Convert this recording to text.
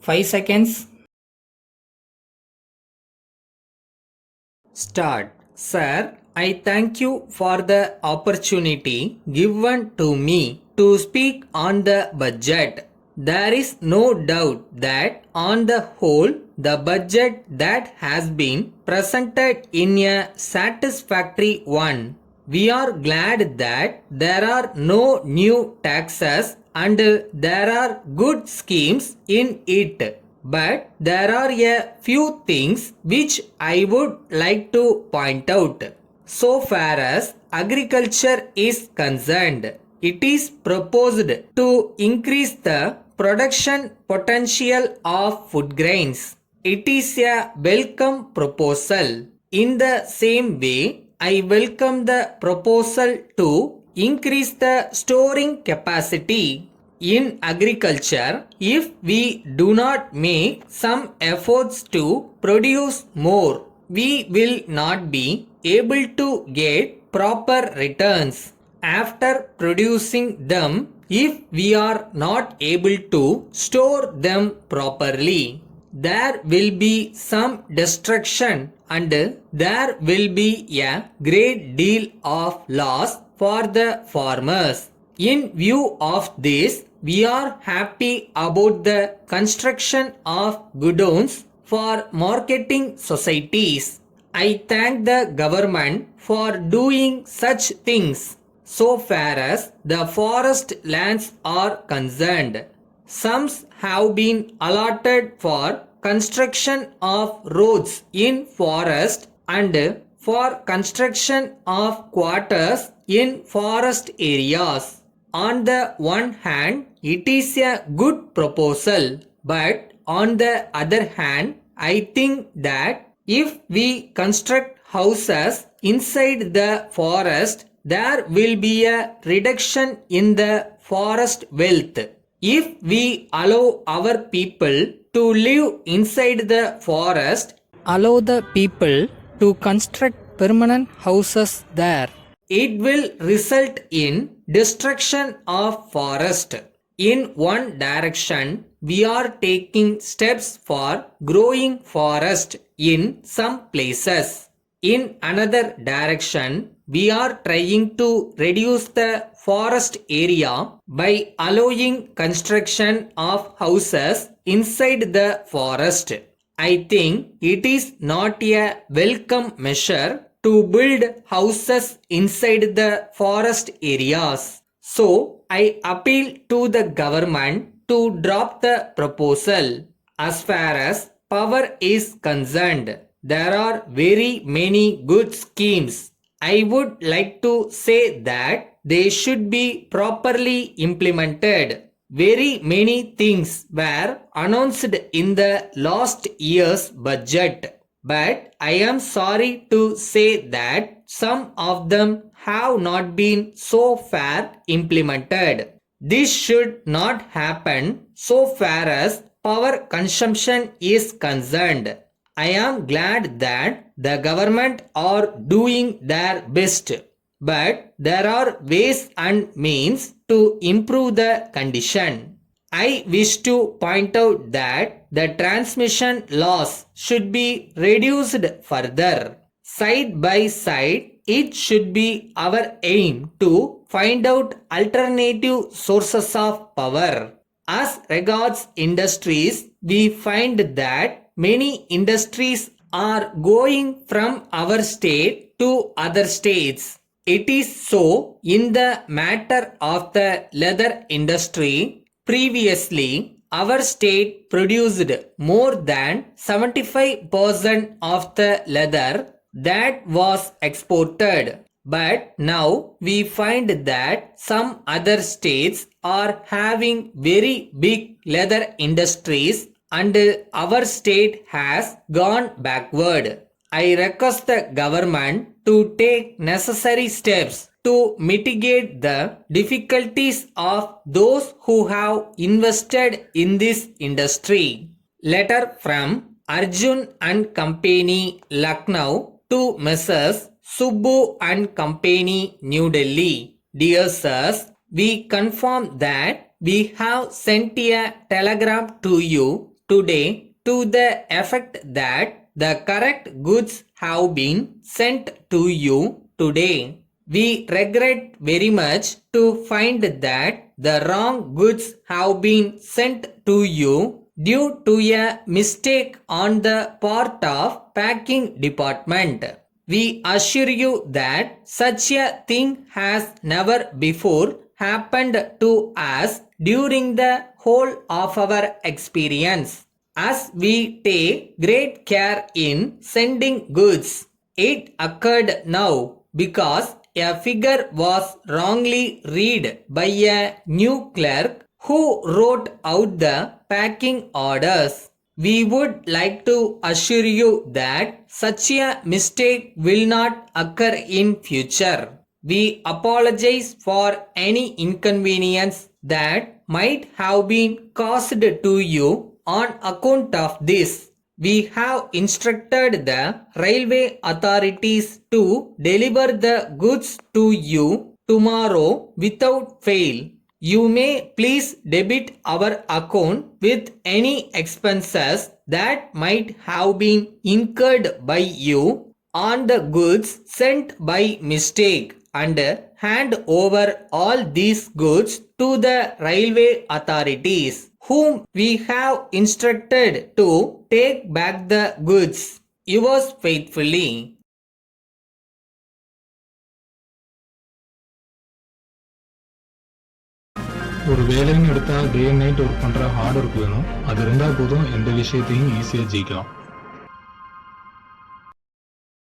5 seconds. Start. Sir, I thank you for the opportunity given to me to speak on the budget. There is no doubt that on the whole, the budget that has been presented in a satisfactory one. We are glad that there are no new taxes and there are good schemes in it. But there are a few things which I would like to point out. So far as agriculture is concerned, it is proposed to increase the production potential of food grains. It is a welcome proposal. In the same way, I welcome the proposal to increase the storing capacity. In agriculture, if we do not make some efforts to produce more, we will not be able to get proper returns after producing them if we are not able to store them properly. There will be some destruction and there will be a great deal of loss for the farmers. In view of this, we are happy about the construction of godowns for marketing societies. I thank the government for doing such things so far as the forest lands are concerned. Some have been allotted for construction of roads in forest and for construction of quarters in forest areas. On the one hand, it is a good proposal, but on the other hand, I think that if we construct houses inside the forest, there will be a reduction in the forest wealth. If we allow our people to live inside the forest, allow the people to construct permanent houses there, it will result in destruction of forest. In one direction, we are taking steps for growing forest in some places. In another direction, we are trying to reduce the forest area by allowing construction of houses inside the forest. I think it is not a welcome measure to build houses inside the forest areas. So, I appeal to the government to drop the proposal. As far as power is concerned, there are very many good schemes. I would like to say that they should be properly implemented. Very many things were announced in the last year's budget. But I am sorry to say that some of them have not been so far implemented. This should not happen so far as power consumption is concerned. I am glad that the government are doing their best, but there are ways and means to improve the condition. I wish to point out that the transmission loss should be reduced further. Side by side, it should be our aim to find out alternative sources of power. As regards industries, we find that many industries are going from our state to other states. It is so in the matter of the leather industry. Previously, our state produced more than 75% of the leather that was exported. But now we find that some other states are having very big leather industries and our state has gone backward. I request the government to take necessary steps to mitigate the difficulties of those who have invested in this industry. Letter from Arjun and Company, Lucknow to Messrs. Subbu and Company, New Delhi. Dear sirs, we confirm that we have sent a telegram to you today to the effect that the correct goods have been sent to you today. We regret very much to find that the wrong goods have been sent to you due to a mistake on the part of packing department. We assure you that such a thing has never before happened to us during the whole of our experience. As we take great care in sending goods, it occurred now because a figure was wrongly read by a new clerk who wrote out the packing orders. We would like to assure you that such a mistake will not occur in future. We apologize for any inconvenience that might have been caused to you on account of this. We have instructed the railway authorities to deliver the goods to you tomorrow without fail. You may please debit our account with any expenses that might have been incurred by you on the goods sent by mistake and hand over all these goods to the railway authorities, whom we have instructed to take back the goods. Yours faithfully. ஒரு வேலைன்னு எடுத்தால் day and night work பண்ணுற hard work வேணும். அது இருந்தால் போதும் எந்த விஷயத்தையும் ஈஸியாக ஜெயிக்கலாம்.